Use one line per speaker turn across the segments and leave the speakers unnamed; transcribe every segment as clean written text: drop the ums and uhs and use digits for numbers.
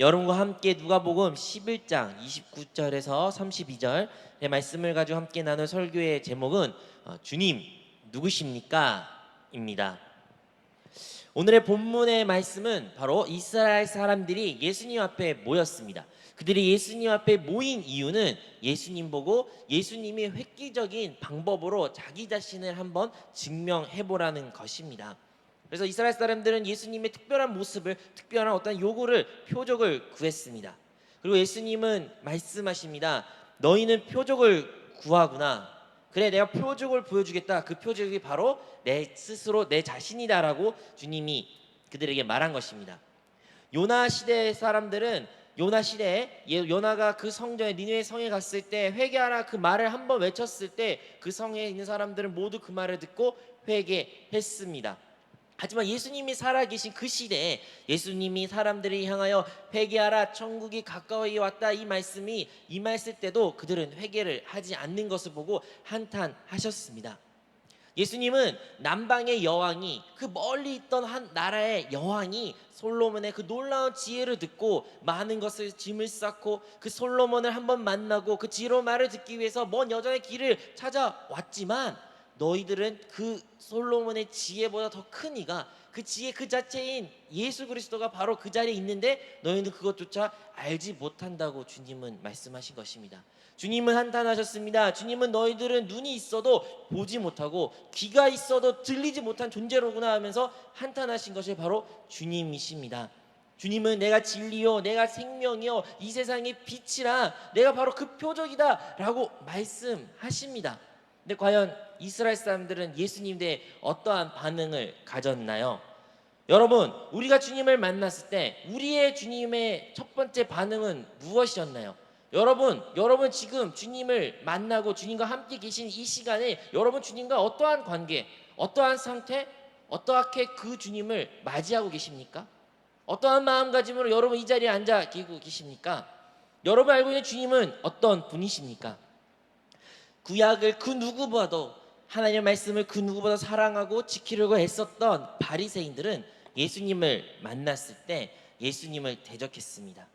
여러분과 함께 누가복음 11장 29절에서 32절의 말씀을 가지고 함께 나눌 설교의 제목은 주님 누구십니까? 입니다. 오늘의 본문의 말씀은 바로 이스라엘 사람들이 예수님 앞에 모였습니다. 그들이 예수님 앞에 모인 이유는 예수님 보고 예수님이 획기적인 방법으로 자기 자신을 한번 증명해보라는 것입니다. 그래서 이스라엘 사람들은 예수님의 특별한 모습을, 특별한 어떤 요구를, 표적을 구했습니다. 그리고 예수님은 말씀하십니다. 너희는 표적을 구하구나. 그래, 내가 표적을 보여주겠다. 그 표적이 바로 내 스스로 내 자신이다라고 주님이 그들에게 말한 것입니다. 요나 시대 사람들은 요나 시대에 요나가 그 성전에 니느웨 성에 갔을 때 회개하라 그 말을 한번 외쳤을 때 그 성에 있는 사람들은 모두 그 말을 듣고 회개했습니다. 하지만 예수님이 살아계신 그 시대에 예수님이 사람들을 향하여 회개하라 천국이 가까이 왔다 이 말씀이 임했을 때도 그들은 회개를 하지 않는 것을 보고 한탄하셨습니다. 예수님은 남방의 여왕이, 그 멀리 있던 한 나라의 여왕이 솔로몬의 그 놀라운 지혜를 듣고 많은 것을 짐을 쌓고 그 솔로몬을 한번 만나고 그 지혜로운 말을 듣기 위해서 먼 여정의 길을 찾아왔지만 너희들은 그 솔로몬의 지혜보다 더 큰 이가, 그 지혜 그 자체인 예수 그리스도가 바로 그 자리에 있는데 너희는 그것조차 알지 못한다고 주님은 말씀하신 것입니다. 주님은 한탄하셨습니다. 주님은 너희들은 눈이 있어도 보지 못하고 귀가 있어도 들리지 못한 존재로구나 하면서 한탄하신 것이 바로 주님이십니다. 주님은 내가 진리요 내가 생명이요 이 세상의 빛이라, 내가 바로 그 표적이다 라고 말씀하십니다. 근데 과연 이스라엘 사람들은 예수님 대해 어떠한 반응을 가졌나요? 여러분, 우리가 주님을 만났을 때 우리의 주님의 첫 번째 반응은 무엇이었나요? 여러분 지금 주님을 만나고 주님과 함께 계신 이 시간에 여러분 주님과 어떠한 관계, 어떠한 상태, 어떻게 그 주님을 맞이하고 계십니까? 어떠한 마음가짐으로 여러분 이 자리에 앉아 계십니까? 여러분 알고 있는 주님은 어떤 분이십니까? 구약을 그 누구보다도, 하나님의 말씀을 그 누구보다 사랑하고 지키려고 애썼던 바리새인들은 예수님을 만났을 때 예수님을 대적했습니다.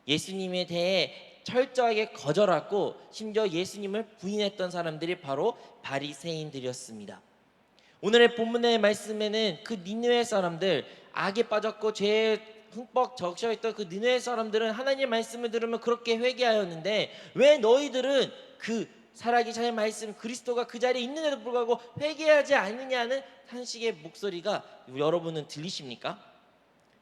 예수님에 대해 철저하게 거절하고 심지어 예수님을 부인했던 사람들이 바로 바리새인들이었습니다. 오늘의 본문의 말씀에는 그 니느웨 사람들, 악에 빠졌고 죄에 흠뻑 적셔있던 그 니느웨 사람들은 하나님의 말씀을 들으면 그렇게 회개하였는데 왜 너희들은 그 살아계신 말씀 그리스도가 그 자리에 있는데도 불구하고 회개하지 않느냐는 탄식의 목소리가 여러분은 들리십니까?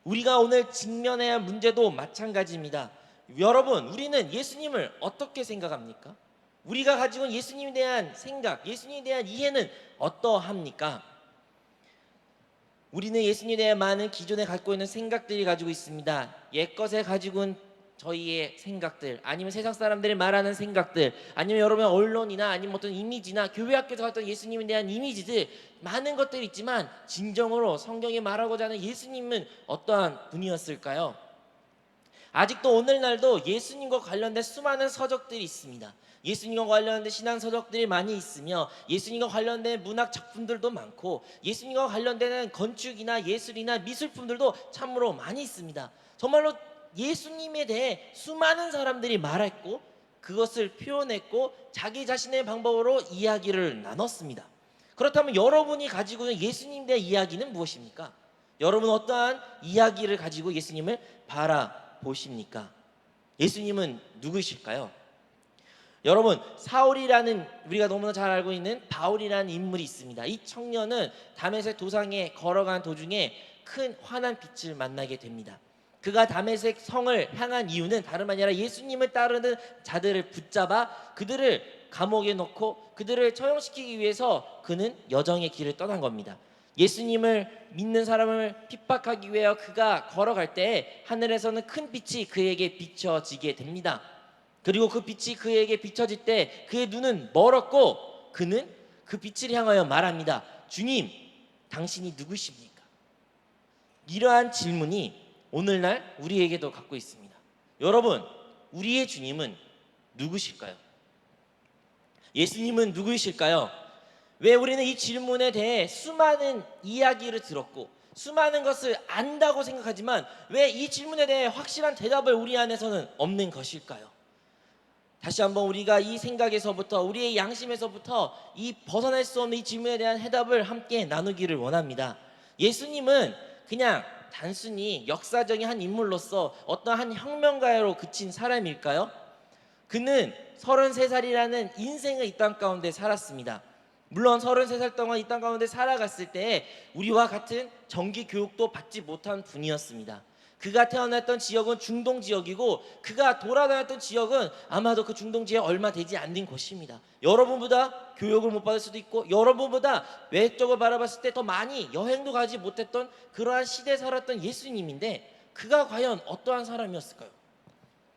우리가 오늘 직면해야 할 문제도 마찬가지입니다. 여러분, 우리는 예수님을 어떻게 생각합니까? 우리가 가지고 있는 예수님에 대한 생각, 예수님에 대한 이해는 어떠합니까? 우리는 예수님에 대한 많은 기존에 갖고 있는 생각들이 가지고 있습니다. 옛것에 가지고 있는 저희의 생각들, 아니면 세상 사람들이 말하는 생각들, 아니면 여러분 언론이나 아니면 어떤 이미지나 교회 학교에서 갔던 예수님에 대한 이미지들, 많은 것들이 있지만 진정으로 성경이 말하고자 하는 예수님은 어떠한 분이었을까요? 아직도 오늘날도 예수님과 관련된 수많은 서적들이 있습니다. 예수님과 관련된 신앙 서적들이 많이 있으며 예수님과 관련된 문학 작품들도 많고 예수님과 관련된 건축이나 예술이나 미술품들도 참으로 많이 있습니다. 정말로 예수님에 대해 수많은 사람들이 말했고 그것을 표현했고 자기 자신의 방법으로 이야기를 나눴습니다. 그렇다면 여러분이 가지고 있는 예수님에 대한 이야기는 무엇입니까? 여러분 어떠한 이야기를 가지고 예수님을 바라보십니까? 예수님은 누구이실까요? 여러분, 사울이라는, 우리가 너무나 잘 알고 있는 바울이라는 인물이 있습니다. 이 청년은 다메섹 도상에 걸어간 도중에 큰 환한 빛을 만나게 됩니다. 그가 다메섹 성을 향한 이유는 다름 아니라 예수님을 따르는 자들을 붙잡아 그들을 감옥에 넣고 그들을 처형시키기 위해서 그는 여정의 길을 떠난 겁니다. 예수님을 믿는 사람을 핍박하기 위해 그가 걸어갈 때 하늘에서는 큰 빛이 그에게 비춰지게 됩니다. 그리고 그 빛이 그에게 비춰질 때 그의 눈은 멀었고 그는 그 빛을 향하여 말합니다. 주님, 당신이 누구십니까? 이러한 질문이 오늘날 우리에게도 갖고 있습니다. 여러분, 우리의 주님은 누구실까요? 예수님은 누구이실까요? 왜 우리는 이 질문에 대해 수많은 이야기를 들었고 수많은 것을 안다고 생각하지만 왜 이 질문에 대해 확실한 대답을 우리 안에서는 없는 것일까요? 다시 한번 우리가 이 생각에서부터, 우리의 양심에서부터 이 벗어날 수 없는 이 질문에 대한 해답을 함께 나누기를 원합니다. 예수님은 그냥 단순히 역사적인 한 인물로서 어떤 한 혁명가로 그친 사람일까요? 그는 33살이라는 인생을 이 땅 가운데 살았습니다. 물론 33살 동안 이 땅 가운데 살아갔을 때 우리와 같은 정기 교육도 받지 못한 분이었습니다. 그가 태어났던 지역은 중동 지역이고 그가 돌아다녔던 지역은 아마도 그 중동 지역 얼마 되지 않는 곳입니다. 여러분보다 교육을 못 받을 수도 있고 여러분보다 외적으로 바라봤을 때 더 많이 여행도 가지 못했던 그러한 시대에 살았던 예수님인데 그가 과연 어떠한 사람이었을까요?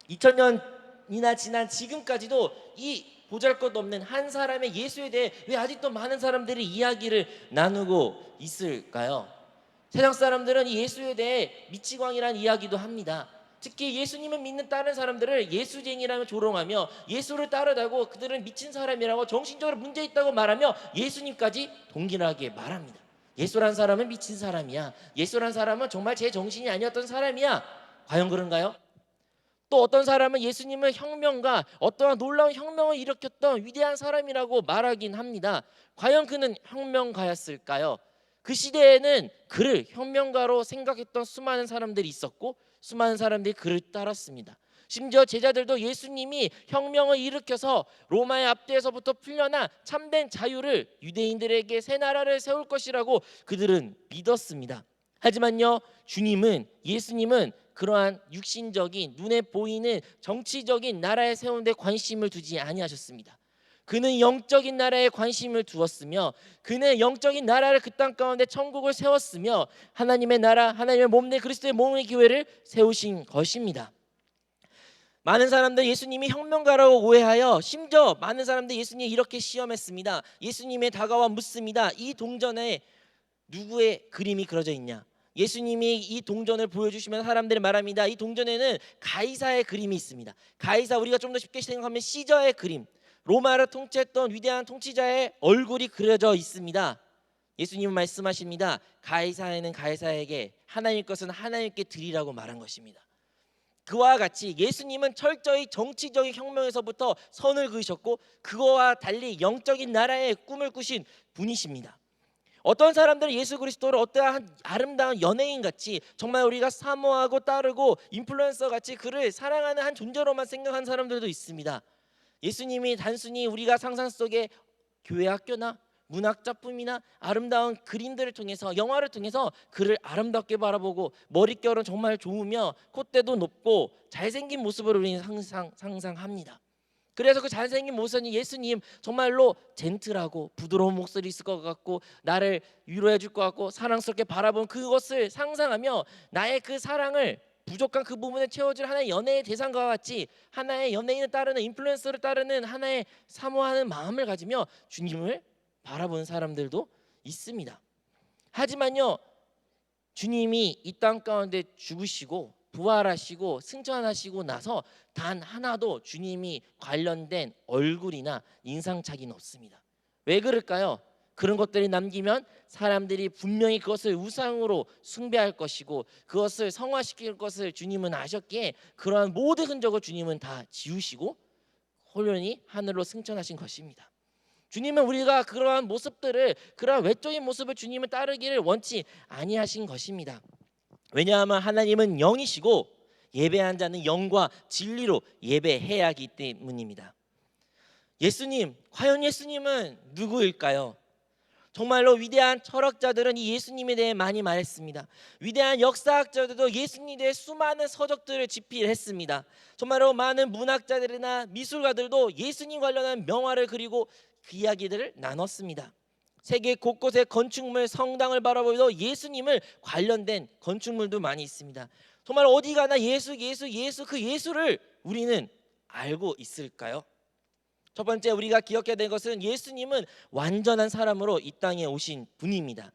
2000년이나 지난 지금까지도 이 보잘것없는 한 사람의 예수에 대해 왜 아직도 많은 사람들이 이야기를 나누고 있을까요? 세상 사람들은 이 예수에 대해 미치광이라는 이야기도 합니다. 특히 예수님을 믿는 다른 사람들을 예수쟁이라며 조롱하며 예수를 따르다고 그들은 미친 사람이라고 정신적으로 문제 있다고 말하며 예수님까지 동일하게 말합니다. 예수란 사람은 미친 사람이야. 예수란 사람은 정말 제 정신이 아니었던 사람이야. 과연 그런가요? 또 어떤 사람은 예수님은 혁명가, 어떠한 놀라운 혁명을 일으켰던 위대한 사람이라고 말하긴 합니다. 과연 그는 혁명가였을까요? 그 시대에는 그를 혁명가로 생각했던 수많은 사람들이 있었고 수많은 사람들이 그를 따랐습니다. 심지어 제자들도 예수님이 혁명을 일으켜서 로마의 압제에서부터 풀려나 참된 자유를 유대인들에게 새 나라를 세울 것이라고 그들은 믿었습니다. 하지만요, 예수님은 그러한 육신적인 눈에 보이는 정치적인 나라에 세우는 데 관심을 두지 아니하셨습니다. 그는 영적인 나라에 관심을 두었으며 그는 영적인 나라를 그 땅 가운데 천국을 세웠으며 하나님의 나라, 하나님의 몸내 그리스도의 몸의 교회를 세우신 것입니다. 많은 사람들이 예수님이 혁명가라고 오해하여 심지어 많은 사람들이 예수님 이렇게 시험했습니다. 예수님의 다가와 묻습니다. 이 동전에 누구의 그림이 그려져 있냐? 예수님이 이 동전을 보여주시면 사람들이 말합니다. 이 동전에는 가이사의 그림이 있습니다. 가이사, 우리가 좀 더 쉽게 생각하면 시저의 그림, 로마를 통치했던 위대한 통치자의 얼굴이 그려져 있습니다. 예수님은 말씀하십니다. 가이사에는 가이사에게, 하나님 것은 하나님께 드리라고 말한 것입니다. 그와 같이 예수님은 철저히 정치적인 혁명에서부터 선을 그으셨고 그거와 달리 영적인 나라의 꿈을 꾸신 분이십니다. 어떤 사람들은 예수 그리스도를 어떠한 아름다운 연예인같이 정말 우리가 사모하고 따르고 인플루언서같이 그를 사랑하는 한 존재로만 생각하는 사람들도 있습니다. 예수님이 단순히 우리가 상상 속에 교회 학교나 문학 작품이나 아름다운 그림들을 통해서, 영화를 통해서 그를 아름답게 바라보고 머릿결은 정말 좋으며 콧대도 높고 잘생긴 모습을 우리는 상상합니다. 그래서 그 잘생긴 모습은 예수님 정말로 젠틀하고 부드러운 목소리 있을 것 같고 나를 위로해 줄 것 같고 사랑스럽게 바라본 그것을 상상하며 나의 그 사랑을 부족한 그 부분을 채워줄 하나의 연예의 대상과 같이 하나의 연예인을 따르는, 인플루언서를 따르는 하나의 사모하는 마음을 가지며 주님을 바라보는 사람들도 있습니다. 하지만요, 주님이 이 땅 가운데 죽으시고 부활하시고 승천하시고 나서 단 하나도 주님이 관련된 얼굴이나 인상착의는 없습니다. 왜 그럴까요? 그런 것들이 남기면 사람들이 분명히 그것을 우상으로 숭배할 것이고 그것을 성화시킬 것을 주님은 아셨기에 그러한 모든 흔적을 주님은 다 지우시고 홀연히 하늘로 승천하신 것입니다. 주님은 우리가 그러한 모습들을, 그러한 외적인 모습을 주님을 따르기를 원치 아니하신 것입니다. 왜냐하면 하나님은 영이시고 예배한 자는 영과 진리로 예배해야 하기 때문입니다. 과연 예수님은 누구일까요? 정말로 위대한 철학자들은 이 예수님에 대해 많이 말했습니다. 위대한 역사학자들도 예수님에 대해 수많은 서적들을 집필했습니다. 정말로 많은 문학자들이나 미술가들도 예수님 관련한 명화를 그리고 그 이야기들을 나눴습니다. 세계 곳곳의 건축물, 성당을 바라보도 예수님을 관련된 건축물도 많이 있습니다. 정말 어디 가나 예수 그 예수를 우리는 알고 있을까요? 첫 번째 우리가 기억해야 될 것은 예수님은 완전한 사람으로 이 땅에 오신 분입니다.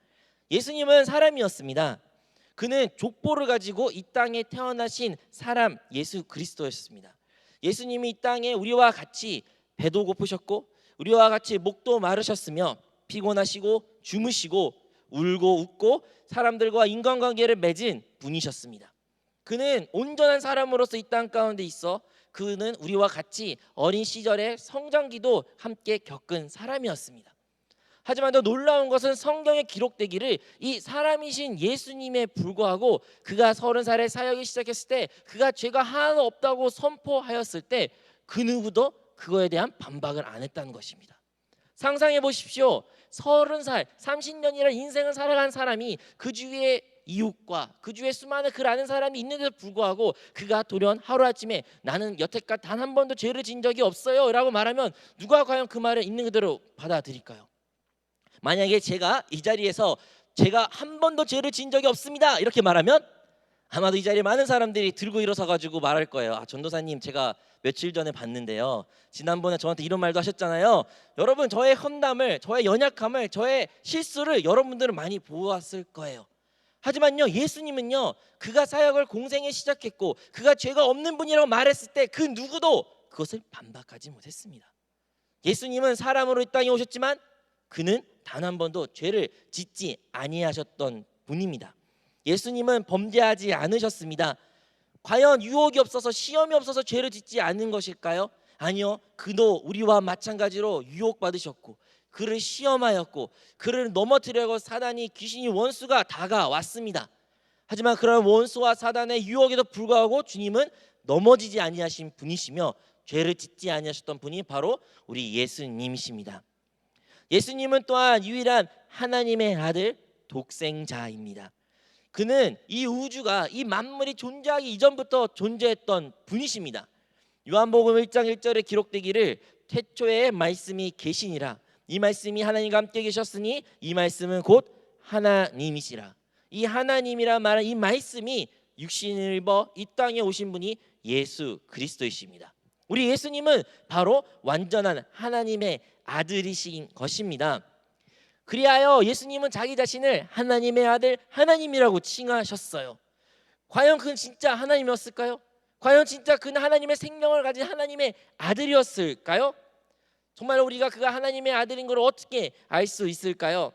예수님은 사람이었습니다. 그는 족보를 가지고 이 땅에 태어나신 사람 예수 그리스도였습니다. 예수님이 이 땅에 우리와 같이 배도 고프셨고 우리와 같이 목도 마르셨으며 피곤하시고 주무시고 울고 웃고 사람들과 인간관계를 맺은 분이셨습니다. 그는 온전한 사람으로서 이 땅 가운데 있어 그는 우리와 같이 어린 시절의 성장기도 함께 겪은 사람이었습니다. 하지만 더 놀라운 것은 성경에 기록되기를 이 사람이신 예수님에 불구하고 그가 30살에 사역이 시작했을 때 그가 죄가 하나도 없다고 선포하였을 때 그 누구도 그거에 대한 반박을 안 했다는 것입니다. 상상해 보십시오. 30살, 30년이라는 인생을 살아간 사람이 그 주위에 이웃과 그 주위에 수많은 그를 아는 사람이 있는데도 불구하고 그가 돌연 하루아침에 나는 여태까지 단 한 번도 죄를 지은 적이 없어요 라고 말하면 누가 과연 그 말을 있는 그대로 받아들일까요? 만약에 제가 이 자리에서 제가 한 번도 죄를 지은 적이 없습니다 이렇게 말하면 아마도 이 자리에 많은 사람들이 들고 일어서 가지고 말할 거예요. 전도사님, 제가 며칠 전에 봤는데요, 지난번에 저한테 이런 말도 하셨잖아요. 여러분, 저의 헌담을, 저의 연약함을, 저의 실수를 여러분들은 많이 보았을 거예요. 하지만요, 예수님은요, 그가 사역을 공생에 시작했고 그가 죄가 없는 분이라고 말했을 때 그 누구도 그것을 반박하지 못했습니다. 예수님은 사람으로 이 땅에 오셨지만 그는 단 한 번도 죄를 짓지 아니하셨던 분입니다. 예수님은 범죄하지 않으셨습니다. 과연 유혹이 없어서, 시험이 없어서 죄를 짓지 않은 것일까요? 아니요. 그도 우리와 마찬가지로 유혹받으셨고 그를 시험하였고 그를 넘어뜨리려고 사단이, 귀신이, 원수가 다가왔습니다. 하지만 그런 원수와 사단의 유혹에도 불구하고 주님은 넘어지지 아니하신 분이시며 죄를 짓지 아니하셨던 분이 바로 우리 예수님이십니다. 예수님은 또한 유일한 하나님의 아들, 독생자입니다. 그는 이 우주가, 이 만물이 존재하기 이전부터 존재했던 분이십니다. 요한복음 1장 1절에 기록되기를 태초에 말씀이 계시니라. 이 말씀이 하나님과 함께 계셨으니 이 말씀은 곧 하나님이시라. 이 하나님이라 말한 이 말씀이 육신을 입어 이 땅에 오신 분이 예수 그리스도이십니다. 우리 예수님은 바로 완전한 하나님의 아들이신 것입니다. 그리하여 예수님은 자기 자신을 하나님의 아들, 하나님이라고 칭하셨어요. 과연 그는 진짜 하나님이었을까요? 과연 진짜 그는 하나님의 생명을 가진 하나님의 아들이었을까요? 정말 우리가 그가 하나님의 아들인 걸 어떻게 알 수 있을까요?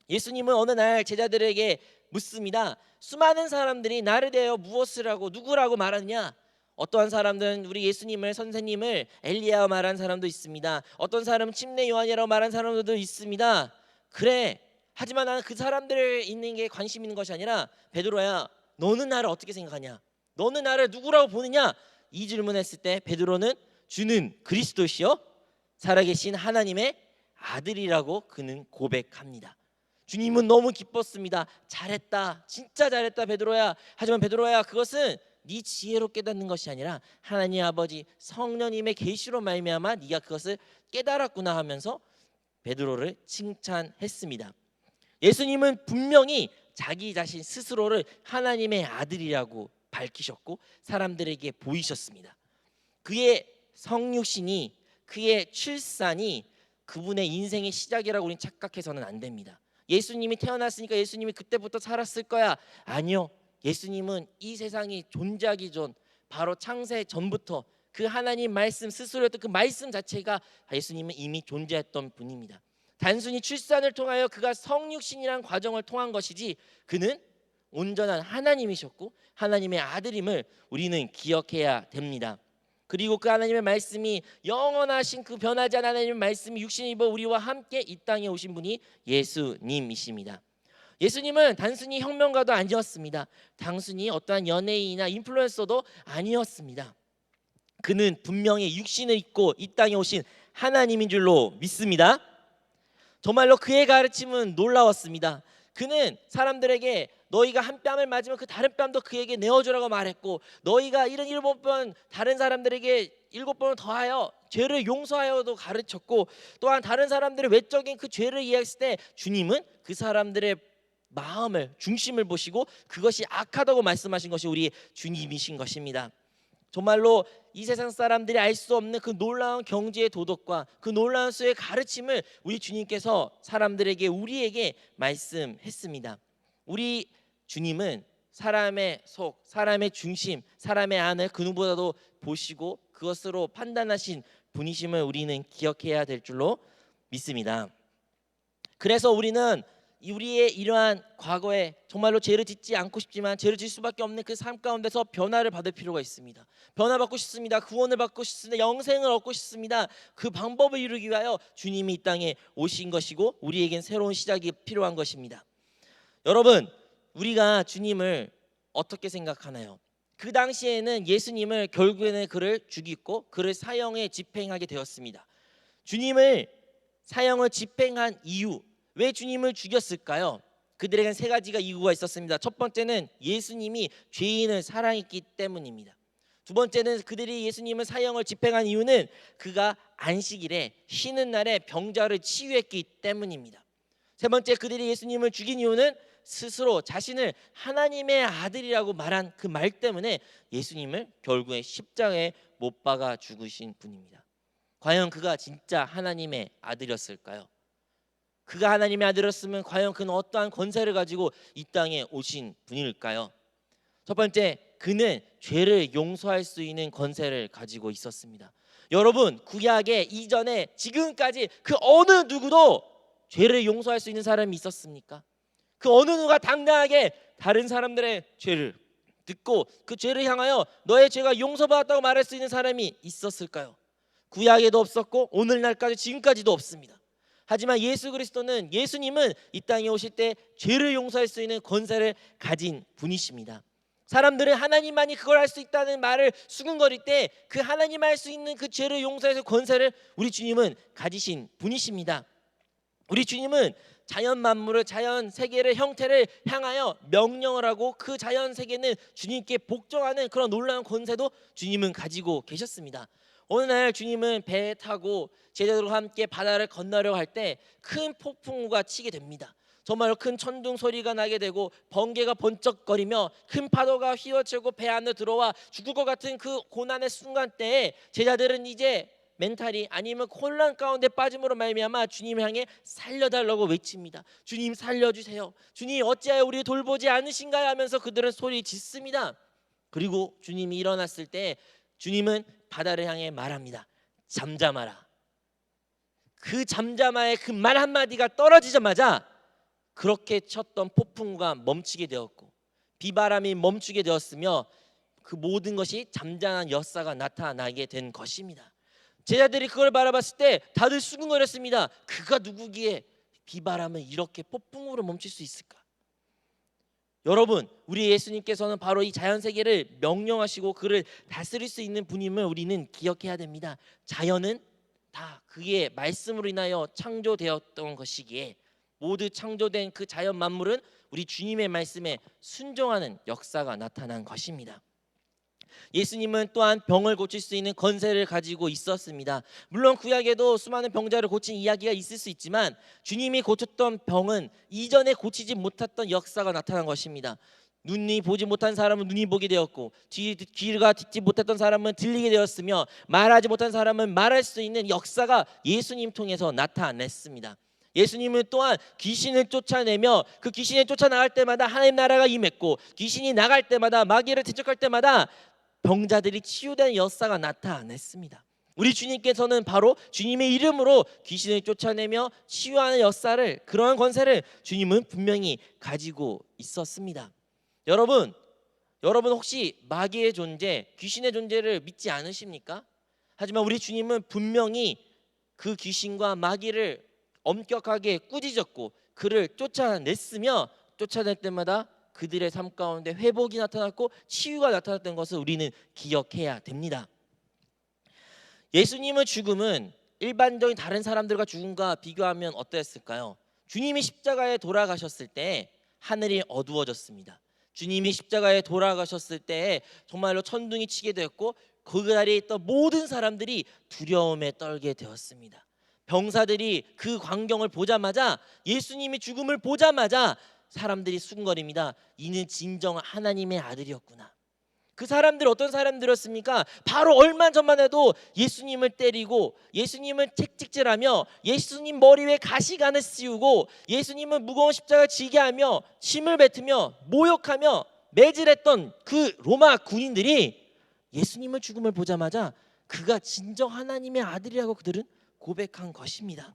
예수님은 어느 날 제자들에게 묻습니다. 수많은 사람들이 나를 대하여 무엇을 하고 누구라고 말하느냐? 어떠한 사람들은 우리 예수님을, 선생님을 엘리야와 말한 사람도 있습니다. 어떤 사람은 침례 요한이라고 말한 사람들도 있습니다. 그래, 하지만 나는 그 사람들 있는 게 관심 있는 것이 아니라 베드로야, 너는 나를 어떻게 생각하냐? 너는 나를 누구라고 보느냐? 이 질문했을 때 베드로는 주는 그리스도시요 살아계신 하나님의 아들이라고 그는 고백합니다. 주님은 너무 기뻤습니다. 잘했다, 진짜 잘했다 베드로야. 하지만 베드로야, 그것은 네 지혜로 깨닫는 것이 아니라 하나님 아버지 성령님의 계시로 말미암아 네가 그것을 깨달았구나 하면서 베드로를 칭찬했습니다. 예수님은 분명히 자기 자신 스스로를 하나님의 아들이라고 밝히셨고 사람들에게 보이셨습니다. 그의 성육신이, 그의 출산이 그분의 인생의 시작이라고 우리는 착각해서는 안 됩니다. 예수님이 태어났으니까 예수님이 그때부터 살았을 거야. 아니요. 예수님은 이 세상이 존재하기 전, 바로 창세 전부터 그 하나님 말씀 스스로였던 그 말씀 자체가 예수님은 이미 존재했던 분입니다. 단순히 출산을 통하여 그가 성육신이란 과정을 통한 것이지 그는 온전한 하나님이셨고 하나님의 아들임을 우리는 기억해야 됩니다. 그리고 그 하나님의 말씀이 영원하신 그 변하지 않은 하나님의 말씀이 육신을 입어 우리와 함께 이 땅에 오신 분이 예수님이십니다. 예수님은 단순히 혁명가도 아니었습니다. 단순히 어떠한 연예인이나 인플루언서도 아니었습니다. 그는 분명히 육신을 입고 이 땅에 오신 하나님인 줄로 믿습니다. 정말로 그의 가르침은 놀라웠습니다. 그는 사람들에게 너희가 한 뺨을 맞으면 그 다른 뺨도 그에게 내어주라고 말했고, 너희가 77번 다른 사람들에게 7번을 더하여 죄를 용서하여도 가르쳤고, 또한 다른 사람들의 외적인 그 죄를 이해했을 때 주님은 그 사람들의 마음을, 중심을 보시고 그것이 악하다고 말씀하신 것이 우리 주님이신 것입니다. 정말로 이 세상 사람들이 알 수 없는 그 놀라운 경지의 도덕과 그 놀라운 수의 가르침을 우리 주님께서 사람들에게, 우리에게 말씀했습니다. 우리 주님은 사람의 속, 사람의 중심, 사람의 안을 그 누구보다도 보시고 그것으로 판단하신 분이심을 우리는 기억해야 될 줄로 믿습니다. 그래서 우리는 우리의 이러한 과거에 정말로 죄를 짓지 않고 싶지만 죄를 짓을 수밖에 없는 그 삶 가운데서 변화를 받을 필요가 있습니다. 변화받고 싶습니다. 구원을 받고 싶습니다. 영생을 얻고 싶습니다. 그 방법을 이루기 위하여 주님이 이 땅에 오신 것이고 우리에겐 새로운 시작이 필요한 것입니다. 여러분, 우리가 주님을 어떻게 생각하나요? 그 당시에는 예수님을 결국에는 그를 죽이고 그를 사형에 집행하게 되었습니다. 주님을 사형을 집행한 이유, 왜 주님을 죽였을까요? 그들에겐 세 가지가 이유가 있었습니다. 첫 번째는 예수님이 죄인을 사랑했기 때문입니다. 두 번째는 그들이 예수님을 사형을 집행한 이유는 그가 안식일에 쉬는 날에 병자를 치유했기 때문입니다. 세 번째, 그들이 예수님을 죽인 이유는 스스로 자신을 하나님의 아들이라고 말한 그 말 때문에 예수님을 결국에 십자가에 못 박아 죽으신 분입니다. 과연 그가 진짜 하나님의 아들이었을까요? 그가 하나님의 아들이었으면 과연 그는 어떠한 권세를 가지고 이 땅에 오신 분일까요? 첫 번째, 그는 죄를 용서할 수 있는 권세를 가지고 있었습니다. 여러분, 구약에 이전에 지금까지 그 어느 누구도 죄를 용서할 수 있는 사람이 있었습니까? 그 어느 누가 당당하게 다른 사람들의 죄를 듣고 그 죄를 향하여 너의 죄가 용서받았다고 말할 수 있는 사람이 있었을까요? 구약에도 없었고 오늘날까지 지금까지도 없습니다. 하지만 예수님은 이 땅에 오실 때 죄를 용서할 수 있는 권세를 가진 분이십니다. 사람들은 하나님만이 그걸 할 수 있다는 말을 수근거릴 때 그 하나님 할 수 있는 그 죄를 용서해서 권세를 우리 주님은 가지신 분이십니다. 우리 주님은 자연 만물을, 자연 세계를, 형태를 향하여 명령을 하고 그 자연 세계는 주님께 복종하는 그런 놀라운 권세도 주님은 가지고 계셨습니다. 어느 날 주님은 배에 타고 제자들과 함께 바다를 건너려고 할 때 큰 폭풍우가 치게 됩니다. 정말 큰 천둥 소리가 나게 되고 번개가 번쩍거리며 큰 파도가 휘어지고 배 안에 들어와 죽을 것 같은 그 고난의 순간 때에 제자들은 이제 멘탈이 아니면 혼란 가운데 빠짐으로 말미암아 주님을 향해 살려달라고 외칩니다. 주님 살려주세요. 주님 어찌하여 우리 돌보지 않으신가요? 하면서 그들은 소리 짓습니다. 그리고 주님이 일어났을 때 주님은 바다를 향해 말합니다. 잠잠하라. 그 잠잠하의 그 말 한마디가 떨어지자마자 그렇게 쳤던 폭풍우가 멈추게 되었고 비바람이 멈추게 되었으며 그 모든 것이 잠잠한 역사가 나타나게 된 것입니다. 제자들이 그걸 바라봤을 때 다들 수근거렸습니다. 그가 누구기에 비바람을 이렇게 폭풍우로 멈출 수 있을까? 여러분, 우리 예수님께서는 바로 이 자연세계를 명령하시고 그를 다스릴 수 있는 분임을 우리는 기억해야 됩니다. 자연은 다 그의 말씀으로 인하여 창조되었던 것이기에 모두 창조된 그 자연 만물은 우리 주님의 말씀에 순종하는 역사가 나타난 것입니다. 예수님은 또한 병을 고칠 수 있는 권세를 가지고 있었습니다. 물론 구약에도 수많은 병자를 고친 이야기가 있을 수 있지만 주님이 고쳤던 병은 이전에 고치지 못했던 역사가 나타난 것입니다. 눈이 보지 못한 사람은 눈이 보게 되었고 귀가 듣지 못했던 사람은 들리게 되었으며 말하지 못한 사람은 말할 수 있는 역사가 예수님 통해서 나타났습니다. 예수님은 또한 귀신을 쫓아내며 그 귀신을 쫓아나갈 때마다 하나님 나라가 임했고 귀신이 나갈 때마다 마귀를 대적할 때마다 병자들이 치유되는 역사가 나타났습니다. 우리 주님께서는 바로 주님의 이름으로 귀신을 쫓아내며 치유하는 역사를, 그러한 권세를 주님은 분명히 가지고 있었습니다. 여러분 혹시 마귀의 존재, 귀신의 존재를 믿지 않으십니까? 하지만 우리 주님은 분명히 그 귀신과 마귀를 엄격하게 꾸짖었고 그를 쫓아냈으며 쫓아낼 때마다 그들의 삶 가운데 회복이 나타났고 치유가 나타났던 것을 우리는 기억해야 됩니다. 예수님의 죽음은 일반적인 다른 사람들과 죽음과 비교하면 어떠했을까요? 주님이 십자가에 돌아가셨을 때 하늘이 어두워졌습니다. 주님이 십자가에 돌아가셨을 때 정말로 천둥이 치게 되었고 그 자리에 있던 모든 사람들이 두려움에 떨게 되었습니다. 병사들이 그 광경을 보자마자, 예수님이 죽음을 보자마자 사람들이 수군거립니다. 이는 진정 하나님의 아들이었구나. 그 사람들 어떤 사람들이었습니까? 바로 얼마 전만 해도 예수님을 때리고 예수님을 채찍질하며 예수님 머리 위에 가시관을 씌우고 예수님을 무거운 십자가 지게 하며 침을 뱉으며 모욕하며 매질했던 그 로마 군인들이 예수님의 죽음을 보자마자 그가 진정 하나님의 아들이라고 그들은 고백한 것입니다.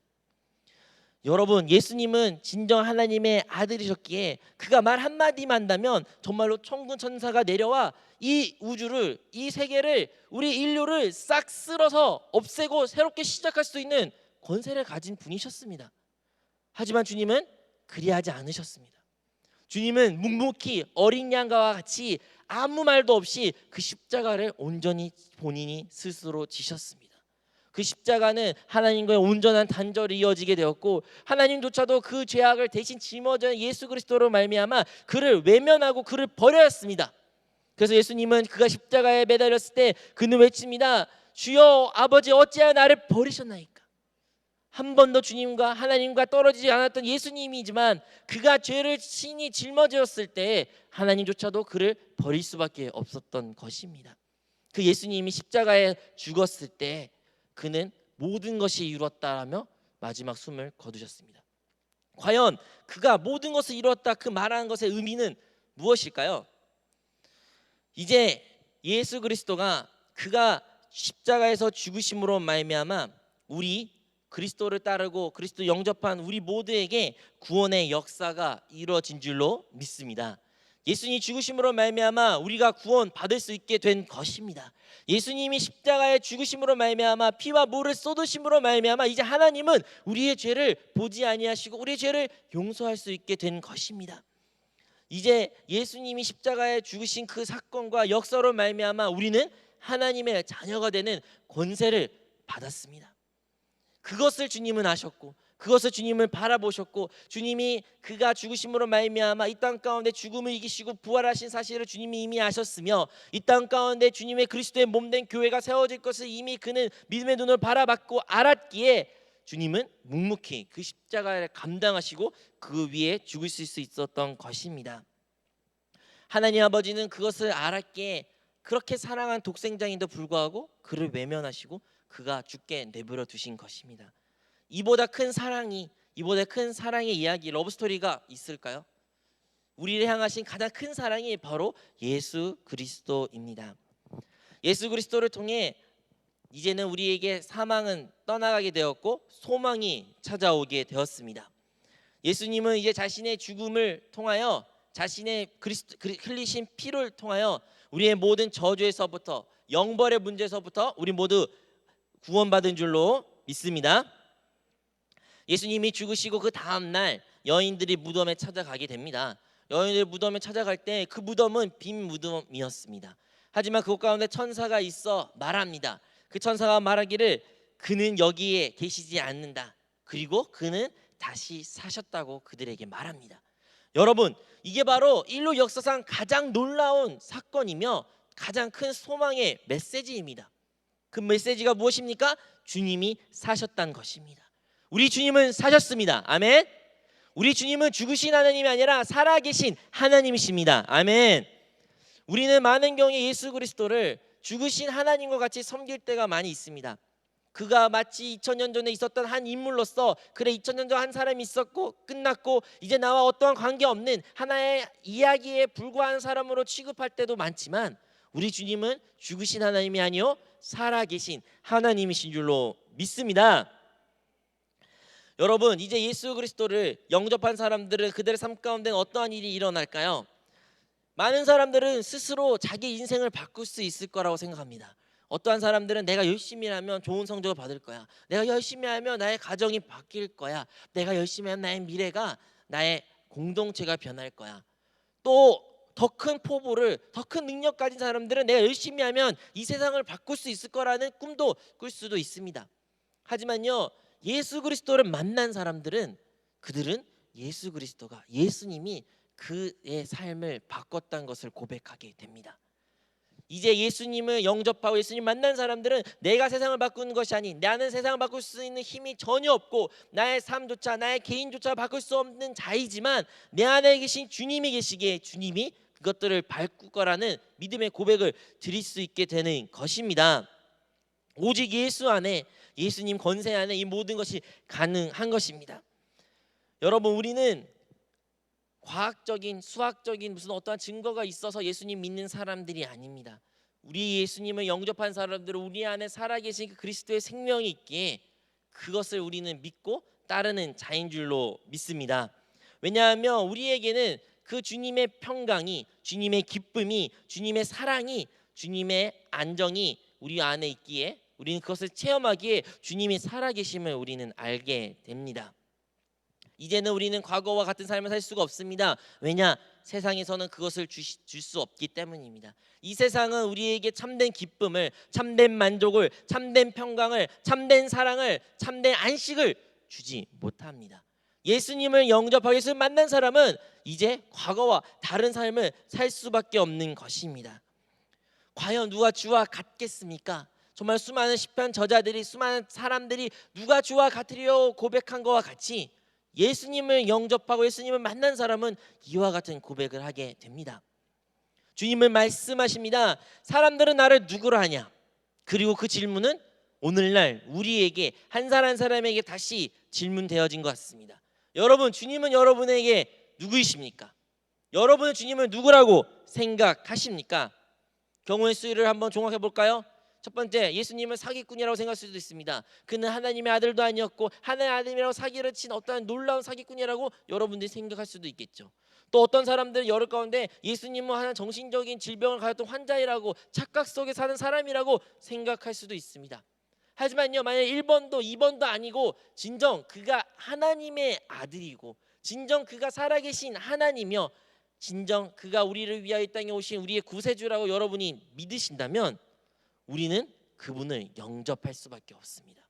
여러분, 예수님은 진정 하나님의 아들이셨기에 그가 말 한마디만 한다면 정말로 천군 천사가 내려와 이 우주를, 이 세계를, 우리 인류를 싹 쓸어서 없애고 새롭게 시작할 수 있는 권세를 가진 분이셨습니다. 하지만 주님은 그리하지 않으셨습니다. 주님은 묵묵히 어린 양과 같이 아무 말도 없이 그 십자가를 온전히 본인이 스스로 지셨습니다. 그 십자가는 하나님과의 온전한 단절이 이어지게 되었고, 하나님조차도 그 죄악을 대신 짊어진 예수 그리스도로 말미암아 그를 외면하고 그를 버렸습니다. 그래서 예수님은 그가 십자가에 매달렸을 때 그는 외칩니다. 주여 아버지, 어찌하여 나를 버리셨나이까. 한 번도 주님과 하나님과 떨어지지 않았던 예수님이지만 그가 죄를 신이 짊어졌을 때 하나님조차도 그를 버릴 수밖에 없었던 것입니다. 그 예수님이 십자가에 죽었을 때 그는 모든 것이 이루었다라며 마지막 숨을 거두셨습니다. 과연 그가 모든 것을 이루었다 그 말하는 것의 의미는 무엇일까요? 이제 예수 그리스도가 그가 십자가에서 죽으심으로 말미암아 우리 그리스도를 따르고 그리스도 영접한 우리 모두에게 구원의 역사가 이루어진 줄로 믿습니다. 예수님이 죽으심으로 말미암아 우리가 구원 받을 수 있게 된 것입니다. 예수님이 십자가에 죽으심으로 말미암아 피와 물을 쏟으심으로 말미암아 이제 하나님은 우리의 죄를 보지 아니하시고 우리의 죄를 용서할 수 있게 된 것입니다. 이제 예수님이 십자가에 죽으신 그 사건과 역사로 말미암아 우리는 하나님의 자녀가 되는 권세를 받았습니다. 그것을 주님은 아셨고 그것을 주님을 바라보셨고 주님이 그가 죽으심으로 말미암아 이 땅 가운데 죽음을 이기시고 부활하신 사실을 주님이 이미 아셨으며 이 땅 가운데 주님의 그리스도의 몸된 교회가 세워질 것을 이미 그는 믿음의 눈을 바라봤고 알았기에 주님은 묵묵히 그 십자가를 감당하시고 그 위에 죽으실 수 있었던 것입니다. 하나님 아버지는 그것을 알았기에 그렇게 사랑한 독생자인데도 불구하고 그를 외면하시고 그가 죽게 내버려 두신 것입니다. 이보다 큰 사랑의 이야기, 러브스토리가 있을까요? 우리를 향하신 가장 큰 사랑이 바로 예수 그리스도입니다. 예수 그리스도를 통해 이제는 우리에게 사망은 떠나가게 되었고 소망이 찾아오게 되었습니다. 예수님은 이제 자신의 죽음을 통하여 자신의 흘리신 피를 통하여 우리의 모든 저주에서부터 영벌의 문제에서부터 우리 모두 구원받은 줄로 믿습니다. 예수님이 죽으시고 그 다음 날 여인들이 무덤에 찾아가게 됩니다. 여인들이 무덤에 찾아갈 때 그 무덤은 빈 무덤이었습니다. 하지만 그곳 가운데 천사가 있어 말합니다. 그 천사가 말하기를 그는 여기에 계시지 않는다. 그리고 그는 다시 사셨다고 그들에게 말합니다. 여러분, 이게 바로 인류 역사상 가장 놀라운 사건이며 가장 큰 소망의 메시지입니다. 그 메시지가 무엇입니까? 주님이 사셨다는 것입니다. 우리 주님은 사셨습니다. 아멘. 우리 주님은 죽으신 하나님이 아니라 살아계신 하나님이십니다. 아멘. 우리는 많은 경우에 예수 그리스도를 죽으신 하나님과 같이 섬길 때가 많이 있습니다. 그가 마치 2000년 전에 있었던 한 인물로서 그래 2000년 전 한 사람이 있었고 끝났고 이제 나와 어떠한 관계없는 하나의 이야기에 불과한 사람으로 취급할 때도 많지만 우리 주님은 죽으신 하나님이 아니요 살아계신 하나님이신 줄로 믿습니다. 여러분, 이제 예수 그리스도를 영접한 사람들은 그들의 삶 가운데 어떠한 일이 일어날까요? 많은 사람들은 스스로 자기 인생을 바꿀 수 있을 거라고 생각합니다. 어떠한 사람들은 내가 열심히 하면 좋은 성적을 받을 거야. 내가 열심히 하면 나의 가정이 바뀔 거야. 내가 열심히 하면 나의 미래가, 나의 공동체가 변할 거야. 또 더 큰 포부를, 더 큰 능력 가진 사람들은 내가 열심히 하면 이 세상을 바꿀 수 있을 거라는 꿈도 꿀 수도 있습니다. 하지만요, 예수 그리스도를 만난 사람들은 그들은 예수 그리스도가, 예수님이 그의 삶을 바꿨다는 것을 고백하게 됩니다. 이제 예수님을 영접하고 예수님 만난 사람들은 내가 세상을 바꾸는 것이 아닌 나는 세상을 바꿀 수 있는 힘이 전혀 없고 나의 삶조차 나의 개인조차 바꿀 수 없는 자이지만 내 안에 계신 주님이 계시기에 주님이 그것들을 바꿀 거라는 믿음의 고백을 드릴 수 있게 되는 것입니다. 오직 예수 안에, 예수님 권세 안에 이 모든 것이 가능한 것입니다. 여러분, 우리는 과학적인, 수학적인 무슨 어떠한 증거가 있어서 예수님 믿는 사람들이 아닙니다. 우리 예수님을 영접한 사람들은 우리 안에 살아계신 그 그리스도의 생명이 있기에 그것을 우리는 믿고 따르는 자인 줄로 믿습니다. 왜냐하면 우리에게는 그 주님의 평강이, 주님의 기쁨이, 주님의 사랑이, 주님의 안정이 우리 안에 있기에 우리는 그것을 체험하기에 주님이 살아계심을 우리는 알게 됩니다. 이제는 우리는 과거와 같은 삶을 살 수가 없습니다. 왜냐? 세상에서는 그것을 줄 수 없기 때문입니다. 이 세상은 우리에게 참된 기쁨을, 참된 만족을, 참된 평강을, 참된 사랑을, 참된 안식을 주지 못합니다. 예수님을 영접하고 예수를 만난 사람은 이제 과거와 다른 삶을 살 수밖에 없는 것입니다. 과연 누가 주와 같겠습니까? 정말 수많은 시편 저자들이, 수많은 사람들이 누가 주와 같으리요 고백한 것과 같이 예수님을 영접하고 예수님을 만난 사람은 이와 같은 고백을 하게 됩니다. 주님은 말씀하십니다. 사람들은 나를 누구로 하냐? 그리고 그 질문은 오늘날 우리에게 한 사람 한 사람에게 다시 질문되어진 것 같습니다. 여러분, 주님은 여러분에게 누구이십니까? 여러분은 주님을 누구라고 생각하십니까? 경우의 수를 한번 종합해 볼까요? 첫 번째, 예수님은 사기꾼이라고 생각할 수도 있습니다. 그는 하나님의 아들도 아니었고 하나님의 아들이라고 사기를 친 어떠한 놀라운 사기꾼이라고 여러분들이 생각할 수도 있겠죠. 또 어떤 사람들은 여러 가운데 예수님은 하나 정신적인 질병을 가졌던 환자이라고 착각 속에 사는 사람이라고 생각할 수도 있습니다. 하지만요, 만약 1번도 2번도 아니고 진정 그가 하나님의 아들이고 진정 그가 살아계신 하나님이며 진정 그가 우리를 위하여 이 땅에 오신 우리의 구세주라고 여러분이 믿으신다면 우리는 그분을 영접할 수밖에 없습니다.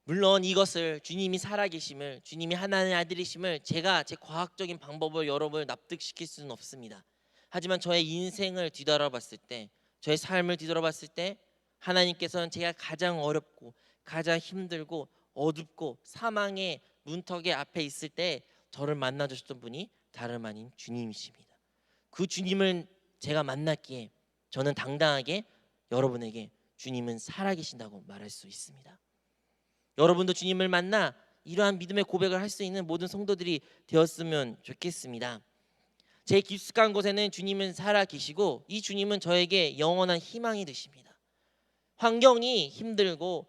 물론 이것을 주님이 살아계심을, 주님이 하나님의 아들이심을 제가 제 과학적인 방법으로 여러분을 납득시킬 수는 없습니다. 하지만 저의 인생을 뒤돌아봤을 때, 저의 삶을 뒤돌아봤을 때 하나님께서는 제가 가장 어렵고 가장 힘들고 어둡고 사망의 문턱에 앞에 있을 때 저를 만나주셨던 분이 다름 아닌 주님이십니다. 그 주님을 제가 만났기에 저는 당당하게 여러분에게 주님은 살아계신다고 말할 수 있습니다. 여러분도 주님을 만나 이러한 믿음의 고백을 할 수 있는 모든 성도들이 되었으면 좋겠습니다. 제 깊숙한 곳에는 주님은 살아계시고 이 주님은 저에게 영원한 희망이 되십니다. 환경이 힘들고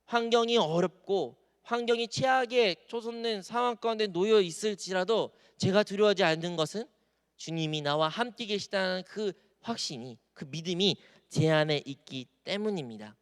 환경이 어렵고 환경이 최악의 초솟는 상황 가운데 놓여 있을지라도 제가 두려워하지 않는 것은 주님이 나와 함께 계시다는 그 확신이, 그 믿음이 제 안에 있기 때문입니다.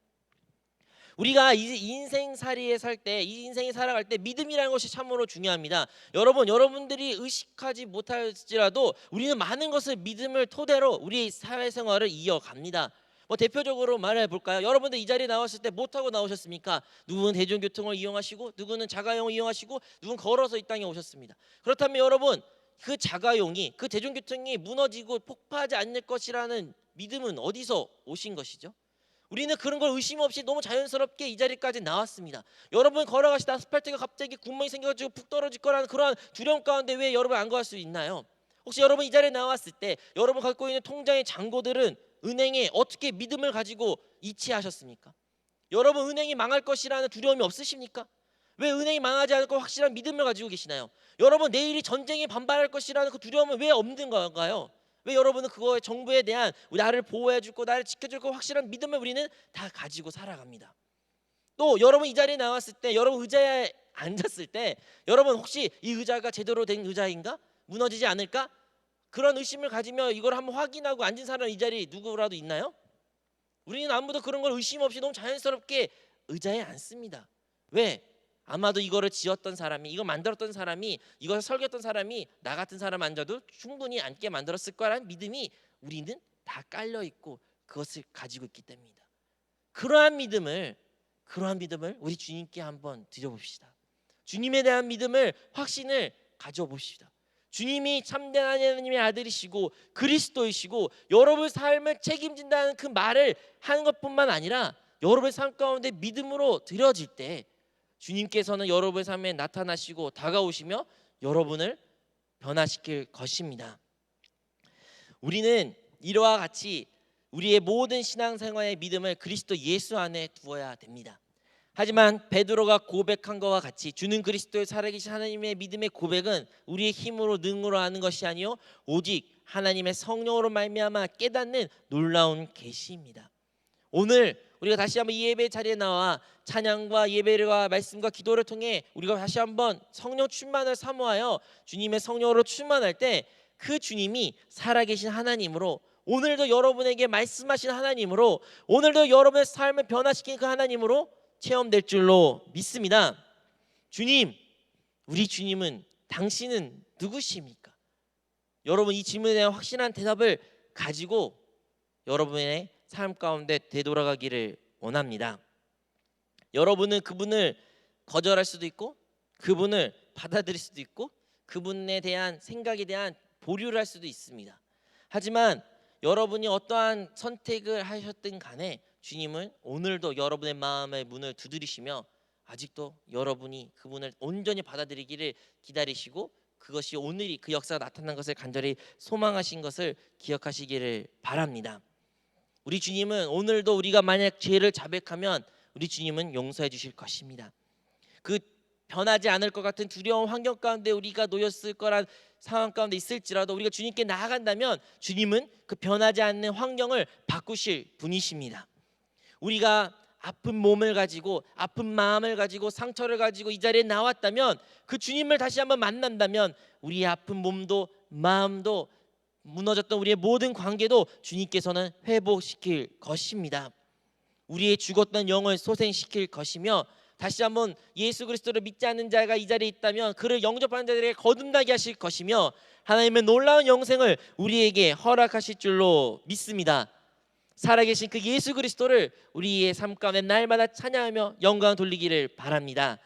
우리가 이 인생살이에 살 때, 이 인생에 살아갈 때 믿음이라는 것이 참으로 중요합니다. 여러분들이 의식하지 못할지라도 우리는 많은 것을 믿음을 토대로 우리의 사회생활을 이어갑니다. 대표적으로 말해 볼까요? 여러분들 이 자리에 나왔을 때 뭐 타고 나오셨습니까? 누구는 대중교통을 이용하시고 누구는 자가용을 이용하시고 누구는 걸어서 이 땅에 오셨습니다. 그렇다면 여러분, 그 자가용이, 그 대중교통이 무너지고 폭파하지 않을 것이라는 믿음은 어디서 오신 것이죠? 우리는 그런 걸 의심 없이 너무 자연스럽게 이 자리까지 나왔습니다. 여러분 걸어가시다 아스팔트가 갑자기 구멍이 생겨가지고 푹 떨어질 거라는 그러한 두려움 가운데 왜 여러분 안 갈 수 있나요? 혹시 여러분 이 자리에 나왔을 때 여러분 갖고 있는 통장의 잔고들은 은행에 어떻게 믿음을 가지고 이체하셨습니까? 여러분 은행이 망할 것이라는 두려움이 없으십니까? 왜 은행이 망하지 않을 것 확실한 믿음을 가지고 계시나요? 여러분 내일이 전쟁에 반발할 것이라는 그 두려움은 왜 없는 건가요? 왜 여러분은 그거에 정부에 대한 나를 보호해 줄 거, 나를 지켜줄 거 확실한 믿음을 우리는 다 가지고 살아갑니다. 또 여러분 이 자리에 나왔을 때, 여러분 의자에 앉았을 때 여러분 혹시 이 의자가 제대로 된 의자인가? 무너지지 않을까? 그런 의심을 가지며 이걸 한번 확인하고 앉은 사람 이 자리에 누구라도 있나요? 우리는 아무도 그런 걸 의심 없이 너무 자연스럽게 의자에 앉습니다. 왜? 아마도 이거를 지었던 사람이, 이거 만들었던 사람이, 이것을 설계했던 사람이 나 같은 사람 앉아도 충분히 앉게 만들었을 거라는 믿음이 우리는 다 깔려 있고 그것을 가지고 있기 때문입니다. 그러한 믿음을 우리 주님께 한번 드려봅시다. 주님에 대한 믿음을, 확신을 가져봅시다. 주님이 참된 하나님의 아들이시고 그리스도이시고 여러분의 삶을 책임진다는 그 말을 하는 것뿐만 아니라 여러분의 삶 가운데 믿음으로 드려질 때 주님께서는 여러분의 삶에 나타나시고 다가오시며 여러분을 변화시킬 것입니다. 우리는 이와 같이 우리의 모든 신앙생활의 믿음을 그리스도 예수 안에 두어야 됩니다. 하지만 베드로가 고백한 것과 같이 주는 그리스도의 살아계신 하나님의 믿음의 고백은 우리의 힘으로 능으로 하는 것이 아니요 오직 하나님의 성령으로 말미암아 깨닫는 놀라운 계시입니다. 오늘 우리가 다시 한번 이 예배 자리에 나와 찬양과 예배와 말씀과 기도를 통해 우리가 다시 한번 성령 충만을 사모하여 주님의 성령으로 충만할 때 그 주님이 살아계신 하나님으로, 오늘도 여러분에게 말씀하신 하나님으로, 오늘도 여러분의 삶을 변화시킨 그 하나님으로 체험될 줄로 믿습니다. 주님, 우리 주님은, 당신은 누구십니까? 여러분, 이 질문에 대한 확실한 대답을 가지고 여러분의 삶 가운데 되돌아가기를 원합니다. 여러분은 그분을 거절할 수도 있고, 그분을 받아들일 수도 있고, 그분에 대한 생각에 대한 보류를 할 수도 있습니다. 하지만 여러분이 어떠한 선택을 하셨든 간에 주님은 오늘도 여러분의 마음의 문을 두드리시며 아직도 여러분이 그분을 온전히 받아들이기를 기다리시고, 그것이 오늘이 그 역사가 나타난 것을 간절히 소망하신 것을 기억하시기를 바랍니다. 우리 주님은 오늘도 우리가 만약 죄를 자백하면 우리 주님은 용서해 주실 것입니다. 그 변하지 않을 것 같은 두려운 환경 가운데 우리가 놓였을 거란 상황 가운데 있을지라도 우리가 주님께 나아간다면 주님은 그 변하지 않는 환경을 바꾸실 분이십니다. 우리가 아픈 몸을 가지고, 아픈 마음을 가지고, 상처를 가지고 이 자리에 나왔다면, 그 주님을 다시 한번 만난다면 우리의 아픈 몸도 마음도 무너졌던 우리의 모든 관계도 주님께서는 회복시킬 것입니다. 우리의 죽었던 영을 소생시킬 것이며, 다시 한번 예수 그리스도를 믿지 않는 자가 이 자리에 있다면 그를 영접하는 자들에게 거듭나게 하실 것이며, 하나님의 놀라운 영생을 우리에게 허락하실 줄로 믿습니다. 살아계신 그 예수 그리스도를 우리의 삶 가운데 날마다 찬양하며 영광 돌리기를 바랍니다.